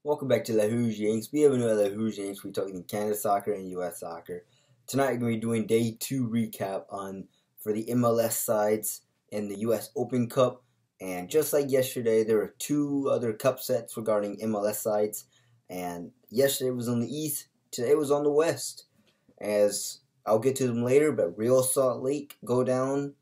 Welcome back to La Hooge Yanks. We have another La Hooge Yanks. We're talking Canada soccer and U.S. soccer. Tonight we're going to be doing day 2 recap for the MLS sides in the U.S. Open Cup. And just like yesterday, there were 2 other cup sets regarding MLS sides. And yesterday was on the East, today was on the West. As I'll get to them later, but Real Salt Lake go down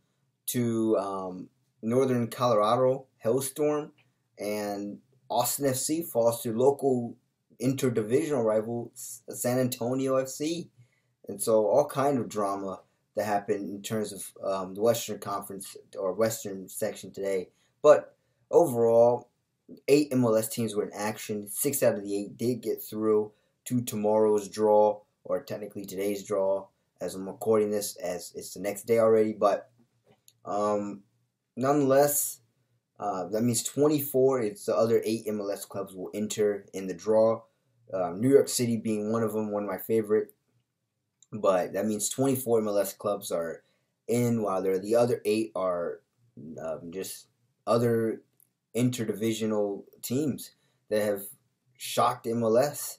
to Northern Colorado, Hellstorm, and Austin FC falls to local interdivisional rival San Antonio FC. And so all kind of drama that happened in terms of the Western Conference or Western section today. But overall, 8 MLS teams were in action. 6 out of the 8 did get through to tomorrow's draw, or technically today's draw, as I'm recording this, as it's the next day already. But nonetheless, that means 24. It's the other 8 MLS clubs will enter in the draw. New York City being one of them, one of my favorite. But that means 24 MLS clubs are in, while the other 8 are just other interdivisional teams that have shocked MLS.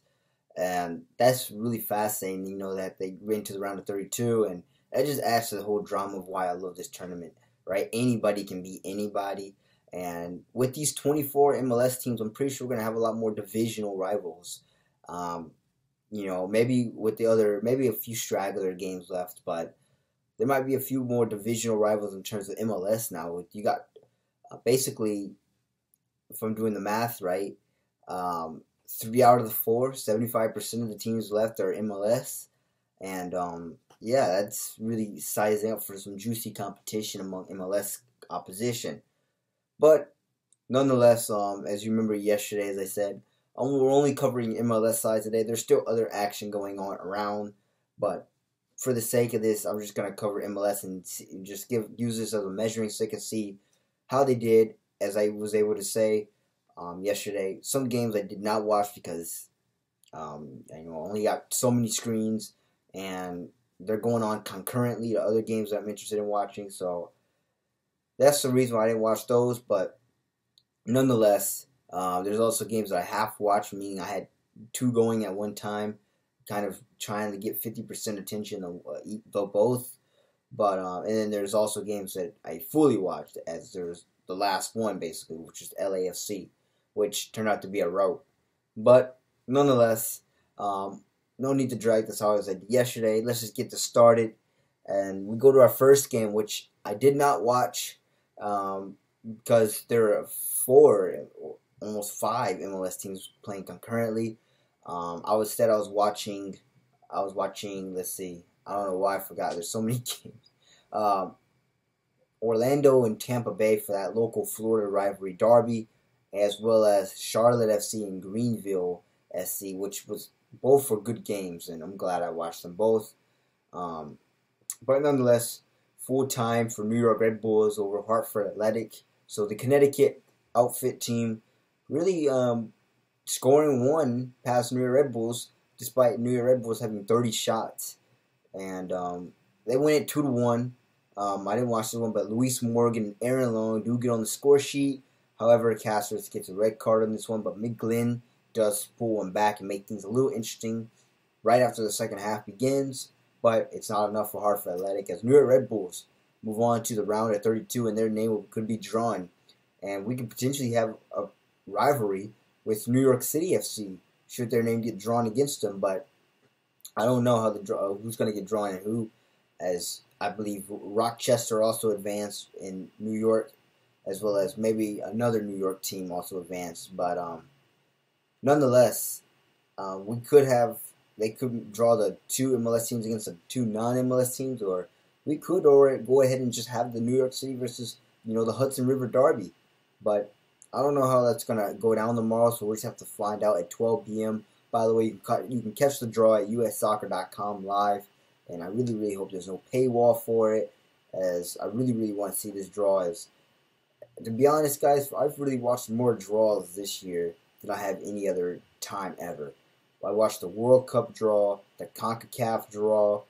And that's really fascinating, that they went to the round of 32. And that just adds to the whole drama of why I love this tournament, right? Anybody can beat anybody. And with these 24 MLS teams, I'm pretty sure we're going to have a lot more divisional rivals. Maybe with maybe a few straggler games left, but there might be a few more divisional rivals in terms of MLS now. You got basically, if I'm doing the math right, 3 out of the 4, 75% of the teams left are MLS. And yeah, that's really sizing up for some juicy competition among MLS opposition. But nonetheless, as you remember yesterday, as I said, we're only covering MLS side today. There's still other action going on around, but for the sake of this, I'm just gonna cover MLS and just use this as a measuring stick and see how they did. As I was able to say yesterday, some games I did not watch because I only got so many screens and they're going on concurrently to other games that I'm interested in watching. So that's the reason why I didn't watch those. But nonetheless, there's also games that I half watched, meaning I had 2 going at one time, kind of trying to get 50% attention of both. But and then there's also games that I fully watched, as there's the last one basically, which is LAFC, which turned out to be a rout. But nonetheless, no need to drag this out as I did yesterday. Let's just get this started, and we go to our first game, which I did not watch. Because there are 4, almost 5 MLS teams playing concurrently. I was watching. Let's see. I don't know why I forgot. There's so many games. Orlando and Tampa Bay for that local Florida rivalry derby, as well as Charlotte FC and Greenville SC, which was both for good games, and I'm glad I watched them both. But nonetheless, full time for New York Red Bulls over Hartford Athletic. So the Connecticut outfit team really scoring 1 past New York Red Bulls, despite New York Red Bulls having 30 shots. And they win it 2-1. I didn't watch this one, but Luis Morgan and Aaron Long do get on the score sheet. However, Castros gets a red card on this one, but McGlynn does pull one back and make things a little interesting right after the second half begins. But it's not enough for Hartford Athletic, as New York Red Bulls move on to the round of 32, and their name could be drawn. And we could potentially have a rivalry with New York City FC should their name get drawn against them. But I don't know how who's going to get drawn and who, as I believe Rochester also advanced in New York, as well as maybe another New York team also advanced. But nonetheless, they could draw the 2 MLS teams against the 2 non-MLS teams, or we could go ahead and just have the New York City versus the Hudson River Derby. But I don't know how that's gonna go down tomorrow, so we'll just have to find out at 12 p.m. By the way, you can catch the draw at ussoccer.com live, and I really, really hope there's no paywall for it, as I really, really want to see this draw. As to be honest, guys, I've really watched more draws this year than I have any other time ever. I watched the World Cup draw, the CONCACAF draw,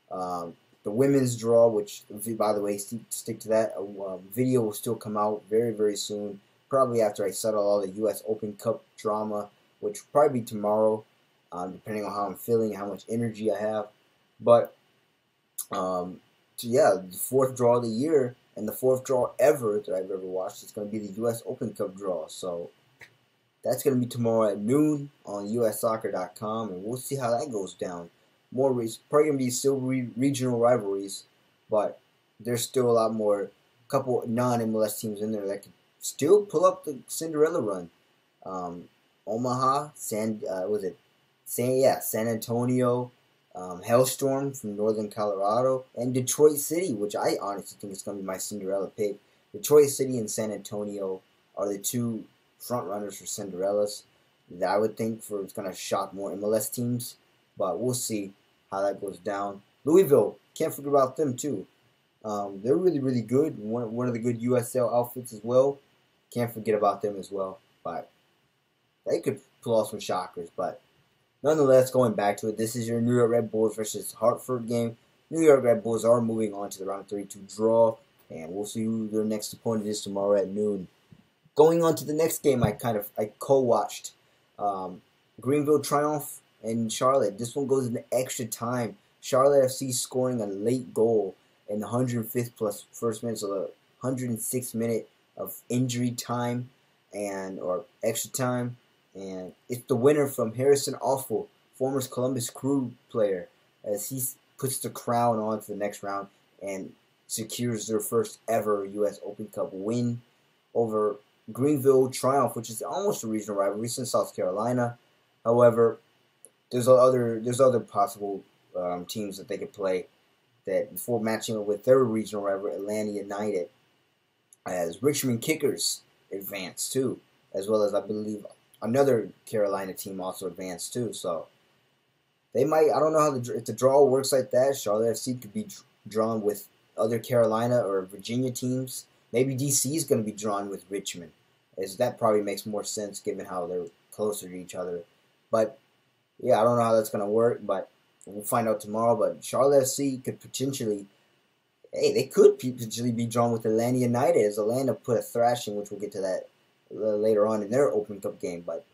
the women's draw, which, by the way, stick to that. A video will still come out very, very soon, probably after I settle all the U.S. Open Cup drama. which will probably be tomorrow, depending on how I'm feeling, how much energy I have. But yeah, the fourth draw of the year and the fourth draw ever that I've ever watched is going to be the U.S. Open Cup draw. So that's going to be tomorrow at noon on ussoccer.com, and we'll see how that goes down. More probably going to be still regional rivalries, but there's still a lot more, couple non-MLS teams in there that could still pull up the Cinderella run. Omaha, San Antonio, Hellstorm from Northern Colorado, and Detroit City, which I honestly think is going to be my Cinderella pick. Detroit City and San Antonio are the two front runners for Cinderellas that I would think for it's going to shock more MLS teams, but we'll see how that goes down. Louisville, can't forget about them too. They're really, really good. One of the good USL outfits as well. Can't forget about them as well. But they could pull off some shockers. But nonetheless, going back to it, this is your New York Red Bulls versus Hartford game. New York Red Bulls are moving on to the round 32 draw, and we'll see who their next opponent is tomorrow at noon. Going on to the next game, I co-watched Greenville Triumph and Charlotte. This one goes into extra time. Charlotte FC scoring a late goal in the 105th plus first minute, so the 106th minute of injury time or extra time, and it's the winner from Harrison Awful, former Columbus Crew player, as he puts the crown on to the next round and secures their first ever U.S. Open Cup win over Greenville Triumph, which is almost a regional rivalry since South Carolina. However, there's other possible teams that they could play that before matching up with their regional rival Atlanta United, as Richmond Kickers advanced too, as well as I believe another Carolina team also advanced too. So they might, I don't know if the draw works like that. Charlotte FC could be drawn with other Carolina or Virginia teams. Maybe DC is going to be drawn with Richmond, as that probably makes more sense given how they're closer to each other. But yeah, I don't know how that's going to work, but we'll find out tomorrow. But Charlotte FC could potentially, they could potentially be drawn with Atlanta United, as Atlanta put a thrashing, which we'll get to that later on in their Open Cup game. But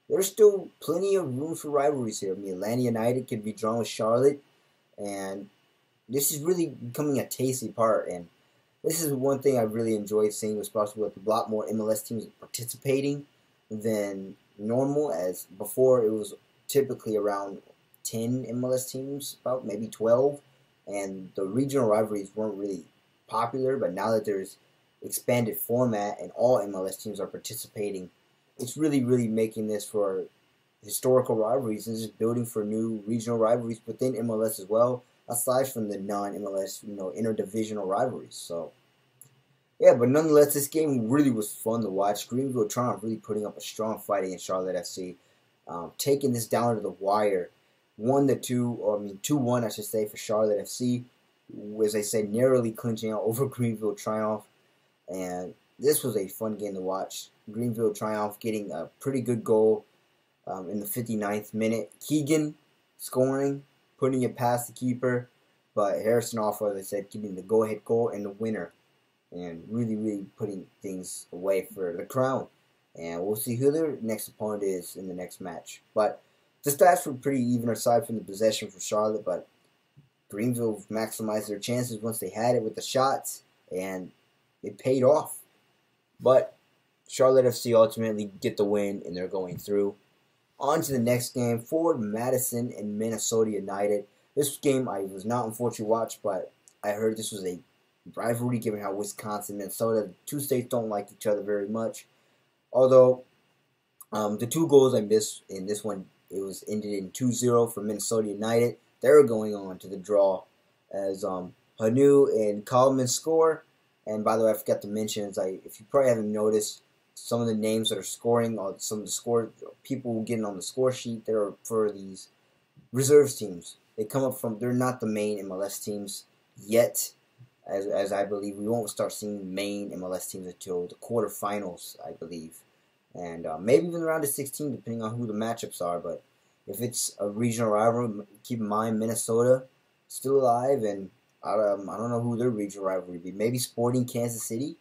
there's still plenty of room for rivalries here. I mean, Atlanta United could be drawn with Charlotte, and this is really becoming a tasty part. And this is one thing I really enjoyed seeing, especially with a lot more MLS teams participating than normal, as before it was typically around 10 MLS teams, about maybe 12, and the regional rivalries weren't really popular. But now that there's expanded format and all MLS teams are participating, it's really, really making this for historical rivalries and just building for new regional rivalries within MLS as well, aside from the non-MLS, interdivisional rivalries. So yeah, but nonetheless, this game really was fun to watch. Greenville Triumph really putting up a strong fight against Charlotte FC, taking this down to the wire, 2-1, I should say, for Charlotte FC. As I said, narrowly clinching out over Greenville Triumph, and this was a fun game to watch. Greenville Triumph getting a pretty good goal in the 59th minute. Keegan scoring, putting it past the keeper, but Harrison Awful, as I said, getting the go-ahead goal and the winner, and really, really putting things away for the crown. And we'll see who their next opponent is in the next match. But the stats were pretty even aside from the possession for Charlotte, but Greenville maximized their chances once they had it with the shots, and it paid off. But Charlotte FC ultimately get the win, and they're going through. On to the next game, Forward Madison and Minnesota United. This game I was not unfortunately watched, but I heard this was a rivalry given how Wisconsin and Minnesota, the two states, don't like each other very much. Although the two goals I missed in this one, it was ended in 2-0 for Minnesota United. They're going on to the draw as Hanu and Coleman score. And by the way, I forgot to mention, if you probably haven't noticed, some of the names that are scoring, or some of the people getting on the score sheet, they're for these reserves teams. They come up from, they're not the main MLS teams yet, as I believe we won't start seeing main MLS teams until the quarterfinals, I believe. And maybe even around the 16, depending on who the matchups are. But if it's a regional rivalry, keep in mind Minnesota still alive, and I don't know who their regional rivalry would be. Maybe Sporting Kansas City,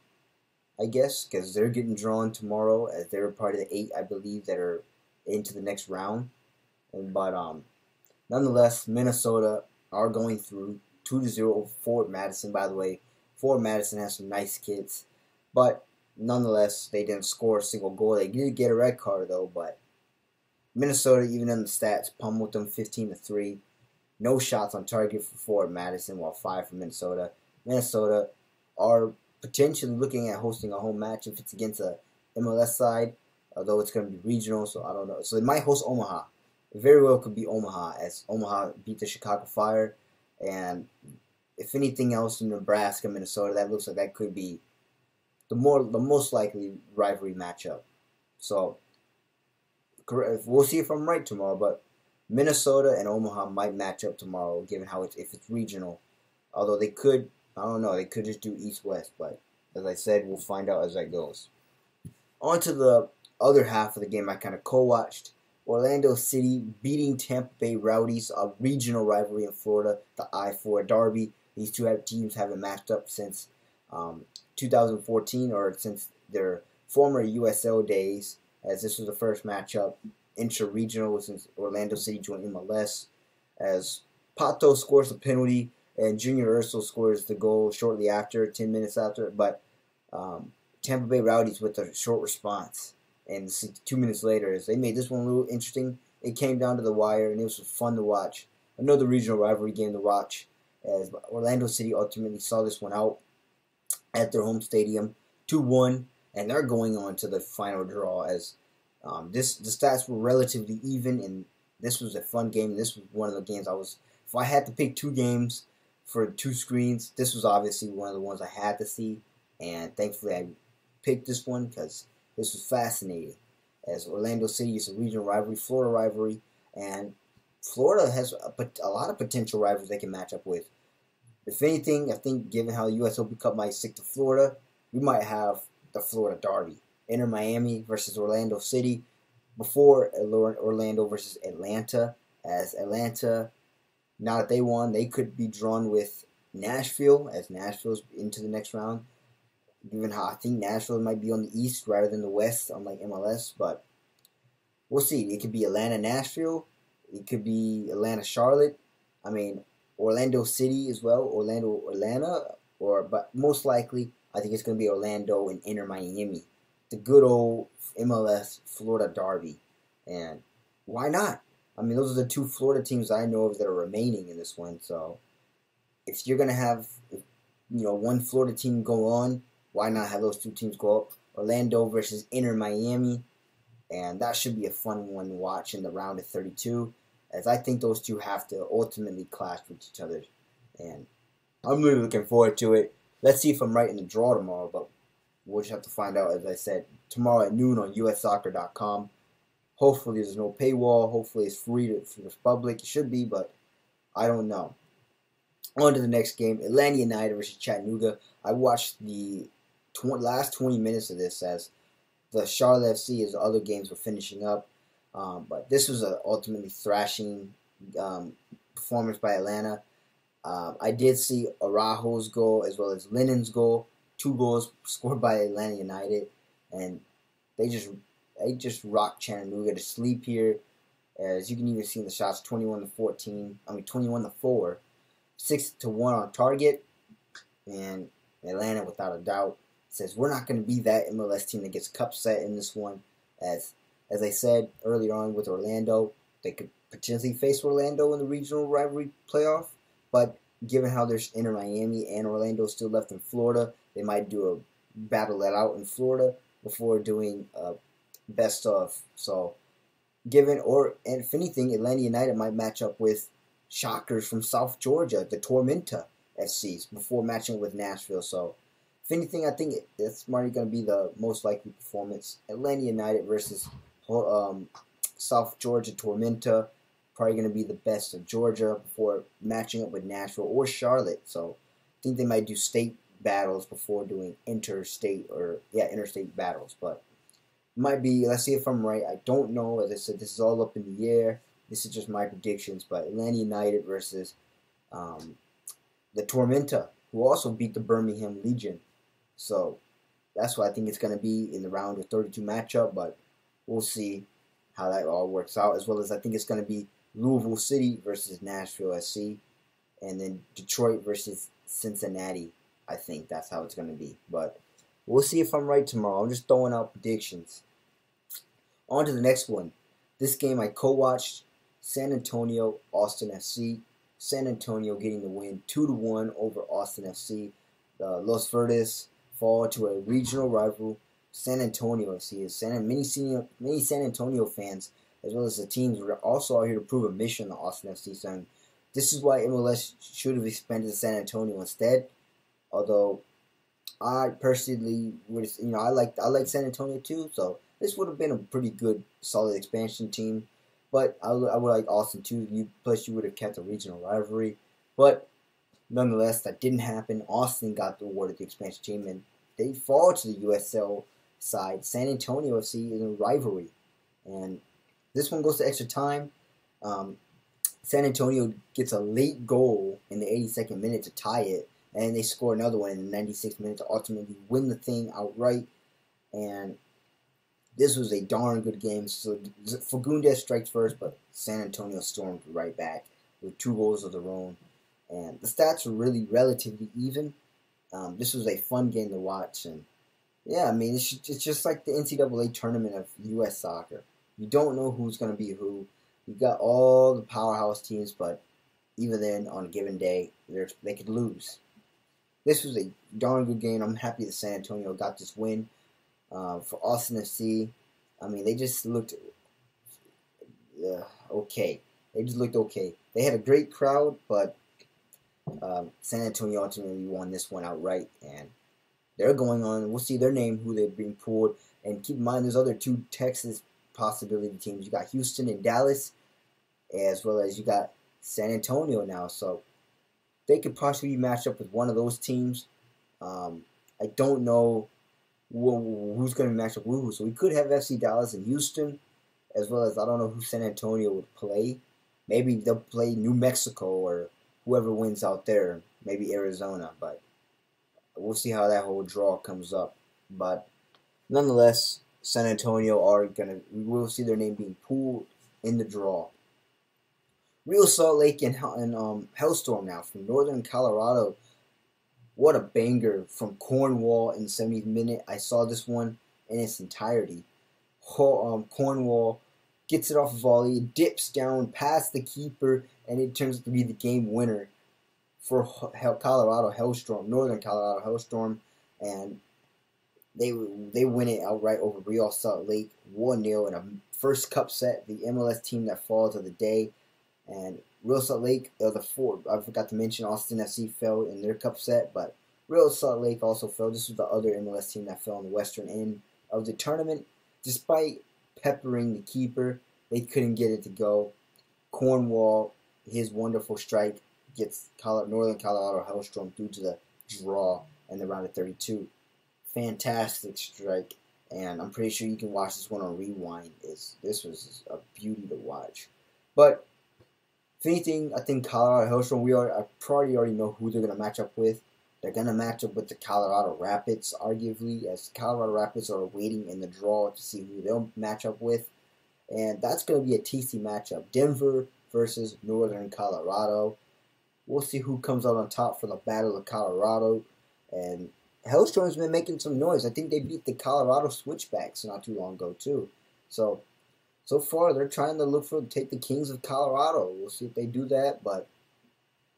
I guess, because they're getting drawn tomorrow, as they're part of the 8, I believe, that are into the next round. But nonetheless, Minnesota are going through 2-0 over Fort Madison. By the way, Fort Madison has some nice kids, but nonetheless, they didn't score a single goal. They did get a red card though, but Minnesota, even in the stats, pummeled them 15-3. No shots on target for Fort Madison, while 5 for Minnesota. Minnesota are potentially looking at hosting a home match if it's against a MLS side, although it's going to be regional, so I don't know. So they might host Omaha. It very well could be Omaha, as Omaha beat the Chicago Fire, and if anything else in Nebraska, Minnesota, that looks like that could be the most likely rivalry matchup. So we'll see if I'm right tomorrow, but Minnesota and Omaha might match up tomorrow, given how if it's regional. Although they could, I don't know, they could just do East-West, but as I said, we'll find out as that goes. On to the other half of the game I kind of co-watched. Orlando City beating Tampa Bay Rowdies, a regional rivalry in Florida, the I-4 Derby. These two teams haven't matched up since 2014, or since their former USL days, as this was the first matchup intra-regional since Orlando City joined MLS, as Pato scores a penalty and Junior Urso scores the goal shortly after, 10 minutes after, but Tampa Bay Rowdies with a short response. And 2 minutes later, as they made this one a little interesting, it came down to the wire, and it was fun to watch. Another regional rivalry game to watch, as Orlando City ultimately saw this one out at their home stadium, 2-1, and they're going on to the final draw, as the stats were relatively even, and this was a fun game. This was one of the games if I had to pick 2 games for 2 screens, this was obviously one of the ones I had to see, and thankfully I picked this one because this was fascinating, as Orlando City is a regional rivalry, Florida rivalry, and Florida has a lot of potential rivals they can match up with. If anything, I think given how the U.S. Open Cup might stick to Florida, we might have the Florida Derby. Inter Miami versus Orlando City, before Orlando versus Atlanta, as Atlanta, now that they won, they could be drawn with Nashville, as Nashville's into the next round. Given how I think Nashville might be on the East rather than the West, unlike MLS, but we'll see. It could be Atlanta-Nashville. It could be Atlanta-Charlotte. I mean, Orlando City as well, Orlando-Atlanta, but most likely, I think it's going to be Orlando and Inter Miami. The good old MLS Florida Derby. And why not? I mean, those are the 2 Florida teams I know of that are remaining in this one. So if you're going to have, one Florida team go on, why not have those 2 teams go up? Orlando versus Inter Miami. And that should be a fun one to watch in the round of 32, as I think those 2 have to ultimately clash with each other. And I'm really looking forward to it. Let's see if I'm right in the draw tomorrow, but we'll just have to find out, as I said, tomorrow at noon on ussoccer.com. Hopefully there's no paywall. Hopefully it's free for the public. It should be, but I don't know. On to the next game, Atlanta United versus Chattanooga. I watched the last 20 minutes of this, as the Charlotte FC, as the other games were finishing up. But this was an ultimately thrashing performance by Atlanta. I did see Araujo's goal as well as Lennon's goal. 2 goals scored by Atlanta United, and they just rocked Chattanooga to sleep here. As you can even see in the shots, 21-4, 6-1 on target, and Atlanta, without a doubt, says we're not going to be that MLS team that gets cup set in this one. As I said earlier on with Orlando, they could potentially face Orlando in the regional rivalry playoff, but given how there's Inter Miami and Orlando still left in Florida, they might do a battle that out in Florida before doing a best of. So, and if anything, Atlanta United might match up with shockers from South Georgia, the Tormenta FCs, before matching with Nashville. So, if anything, I think that's probably going to be the most likely performance. Atlanta United versus South Georgia Tormenta, probably going to be the best of Georgia before matching up with Nashville or Charlotte. So I think they might do state battles before doing interstate battles. But it might be, let's see if I'm right. I don't know. As I said, this is all up in the air. This is just my predictions. But Atlanta United versus the Tormenta, who also beat the Birmingham Legion. So that's what I think it's going to be in the round of 32 matchup. But we'll see how that all works out, as well as I think it's going to be Louisville City versus Nashville SC, and then Detroit versus Cincinnati. I think that's how it's going to be. But we'll see if I'm right tomorrow. I'm just throwing out predictions. On to the next one. This game I co-watched, San Antonio, Austin FC. San Antonio getting the win 2-1 over Austin FC. Los Verdes fall to a regional rival, San Antonio FC. Many San Antonio fans, as well as the teams, were also out here to prove a mission to Austin FC, saying this is why MLS should have expanded to San Antonio instead. Although I personally would, I like San Antonio too, so this would have been a pretty good, solid expansion team. But I would like Austin too. Plus, you would have kept a regional rivalry. But nonetheless, that didn't happen. Austin got awarded the expansion team, and they fall to the USL side. San Antonio FC is a rivalry, and this one goes to extra time. San Antonio gets a late goal in the 82nd minute to tie it, and they score another one in the 96th minute to ultimately win the thing outright. And this was a darn good game. So Fagundes strikes first, but San Antonio stormed right back with 2 goals of their own. And the stats were really relatively even. This was a fun game to watch. And yeah, I mean, it's just like the NCAA tournament of U.S. soccer. You don't know who's going to be who. You got all the powerhouse teams, but even then, on a given day, they could lose. This was a darn good game. I'm happy that San Antonio got this win. For Austin FC, I mean, they just looked okay. They just looked okay. They had a great crowd, but San Antonio ultimately won this one outright, and they're going on. We'll see their name, who they're being pulled. And keep in mind, there's other 2 Texas possibility teams. You got Houston and Dallas, as well as you got San Antonio now. So they could possibly match up with one of those teams. I don't know who's going to match up with who. So we could have FC Dallas and Houston, as well as I don't know who San Antonio would play. Maybe they'll play New Mexico or whoever wins out there. Maybe Arizona, but we'll see how that whole draw comes up. But nonetheless, San Antonio we'll see their name being pulled in the draw. Real Salt Lake and Hellstorm now from Northern Colorado. What a banger from Cornwall in the 70th minute. I saw this one in its entirety. Cornwall gets it off a volley, dips down past the keeper, and it turns out to be the game winner for Northern Colorado Hellstorm, and they win it outright over Real Salt Lake 1-0 in a first cup set, the MLS team that falls of the day. And Real Salt Lake, I forgot to mention Austin FC fell in their cup set, but Real Salt Lake also fell. This was the other MLS team that fell in the western end of the tournament. Despite peppering the keeper, they couldn't get it to go. Cornwall, his wonderful strike, gets Northern Colorado Hellstorm through to the draw in the round of 32. Fantastic strike, and I'm pretty sure you can watch this one on rewind. This was a beauty to watch. But if anything, I think Colorado Hellstorm, I probably already know who they're going to match up with. They're going to match up with the Colorado Rapids, arguably, as Colorado Rapids are waiting in the draw to see who they'll match up with. And that's going to be a tasty matchup. Denver versus Northern Colorado. We'll see who comes out on top for the Battle of Colorado. And Hellstorm's been making some noise. I think they beat the Colorado Switchbacks not too long ago, too. So far, they're trying to take the Kings of Colorado. We'll see if they do that, but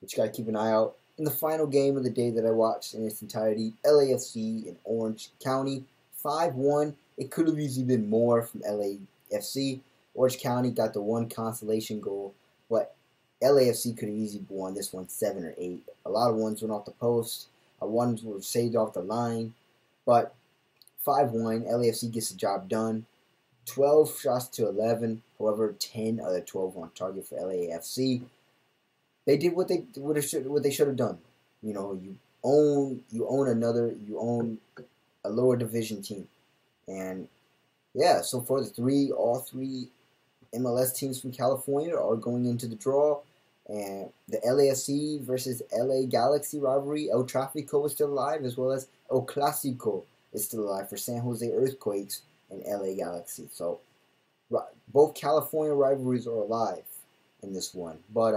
you got to keep an eye out. In the final game of the day that I watched in its entirety, LAFC in Orange County, 5-1. It could have easily been more from LAFC. Orange County got the one consolation goal, but LAFC could have easily won this one 7 or 8. A lot of ones went off the post. Ones were saved off the line, but 5-1. LAFC gets the job done. 12 shots to 11. However, 10 of the 12 were on target for LAFC. They did what they should have done. You own a lower division team, and yeah. So far, all three MLS teams from California are going into the draw, and the LAFC versus LA Galaxy rivalry, El Tráfico is still alive, as well as El Clásico is still alive for San Jose Earthquakes and LA Galaxy. So both California rivalries are alive in this one. But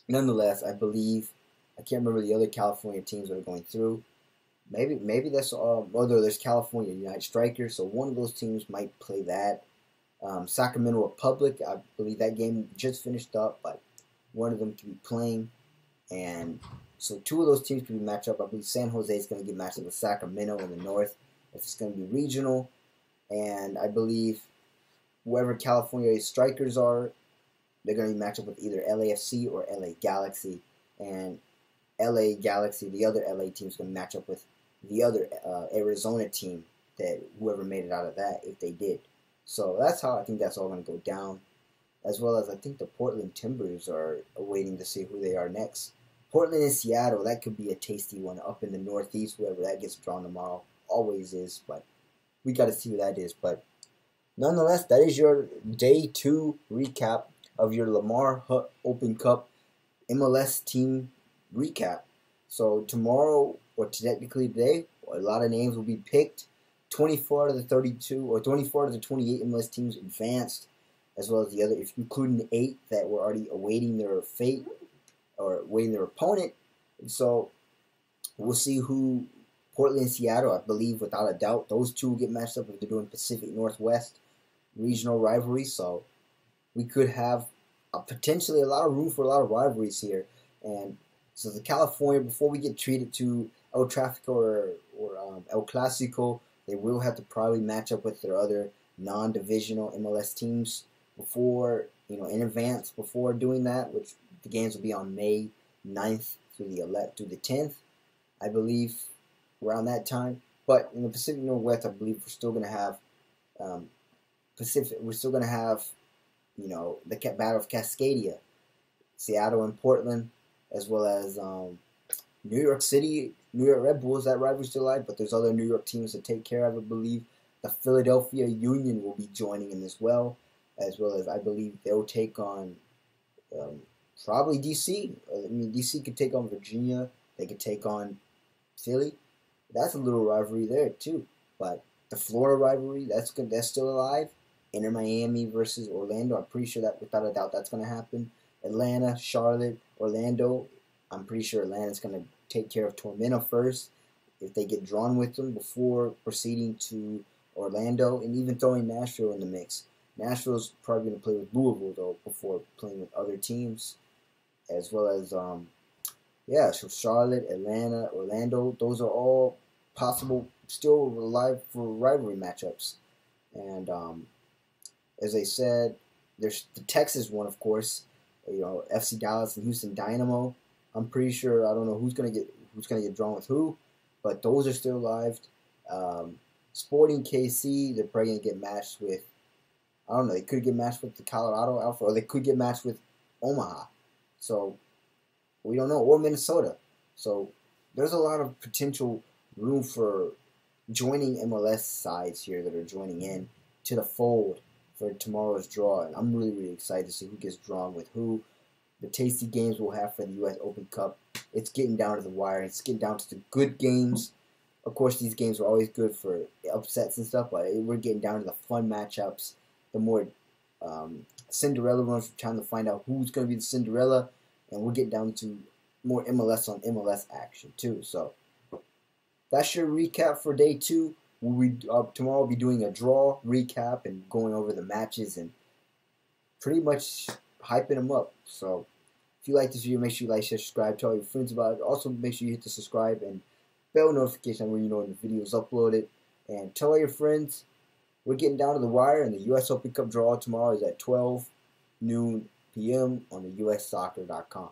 nonetheless, I believe I can't remember the other California teams that are going through. Maybe that's although there's California United Strikers, so one of those teams might play that. Sacramento Republic, I believe that game just finished up, but one of them could be playing, and so two of those teams could be matched up. I believe San Jose is going to get matched up with Sacramento in the north if it's going to be regional, and I believe whoever California Strikers are, they're going to be matched up with either LAFC or LA Galaxy, and LA Galaxy, the other LA team, is going to match up with the other Arizona team that whoever made it out of that, if they did. So that's how I think that's all going to go down, as well as I think the Portland Timbers are waiting to see who they are next. Portland and Seattle, that could be a tasty one up in the Northeast, whoever that gets drawn tomorrow. Always is, but we got to see who that is. But nonetheless, that is your Day 2 recap of your Lamar Open Cup MLS team recap. So tomorrow, or technically today, a lot of names will be picked. 24 out of the 32, or 24 out of the 28 MLS teams advanced, as well as the other, including the 8 that were already awaiting their fate, or awaiting their opponent. And so we'll see who, Portland and Seattle, I believe without a doubt, those two will get matched up if they're doing Pacific Northwest regional rivalry. So we could have potentially a lot of room for a lot of rivalries here. And so the California, before we get treated to El Tráfico or El Clásico, they will have to probably match up with their other non-divisional MLS teams before, in advance before doing that, which the games will be on May 9th through the 10th, I believe, around that time. But in the Pacific Northwest, I believe we're still going to have the Battle of Cascadia, Seattle and Portland, as well as New York City, New York Red Bulls. That rivalry still alive, but there's other New York teams to take care of, I believe. The Philadelphia Union will be joining in as well as I believe they'll take on probably DC. I mean, DC could take on Virginia. They could take on Philly. That's a little rivalry there too. But the Florida rivalry, that's good. That's still alive. Inter Miami versus Orlando. I'm pretty sure that without a doubt that's going to happen. Atlanta, Charlotte, Orlando. I'm pretty sure Atlanta's going to take care of Tormenta first if they get drawn with them before proceeding to Orlando, and even throwing Nashville in the mix. Nashville's probably going to play with Louisville, though, before playing with other teams, as well as, so Charlotte, Atlanta, Orlando, those are all possible, still alive for rivalry matchups. And as I said, there's the Texas one, of course, FC Dallas and Houston Dynamo. I'm pretty sure, I don't know who's gonna get drawn with who, but those are still alive. Sporting KC, they're probably gonna get matched with, I don't know, they could get matched with the Colorado Alpha, or they could get matched with Omaha. So we don't know, or Minnesota. So there's a lot of potential room for joining MLS sides here that are joining in to the fold for tomorrow's draw. And I'm really, really excited to see who gets drawn with who. The tasty games we'll have for the U.S. Open Cup. It's getting down to the wire. It's getting down to the good games. Of course, these games are always good for upsets and stuff, but we're getting down to the fun matchups, the more Cinderella runs. We're trying to find out who's going to be the Cinderella, and we're getting down to more MLS on MLS action, too. So that's your recap for Day 2. Tomorrow we'll be doing a draw recap and going over the matches and pretty much hyping them up. So if you like this video, make sure you like, share, subscribe, tell your friends about it. Also, make sure you hit the subscribe and bell notification when you know when the video is uploaded. And tell all your friends. We're getting down to the wire, and the U.S. Open Cup draw tomorrow is at 12 noon p.m. on the USsoccer.com.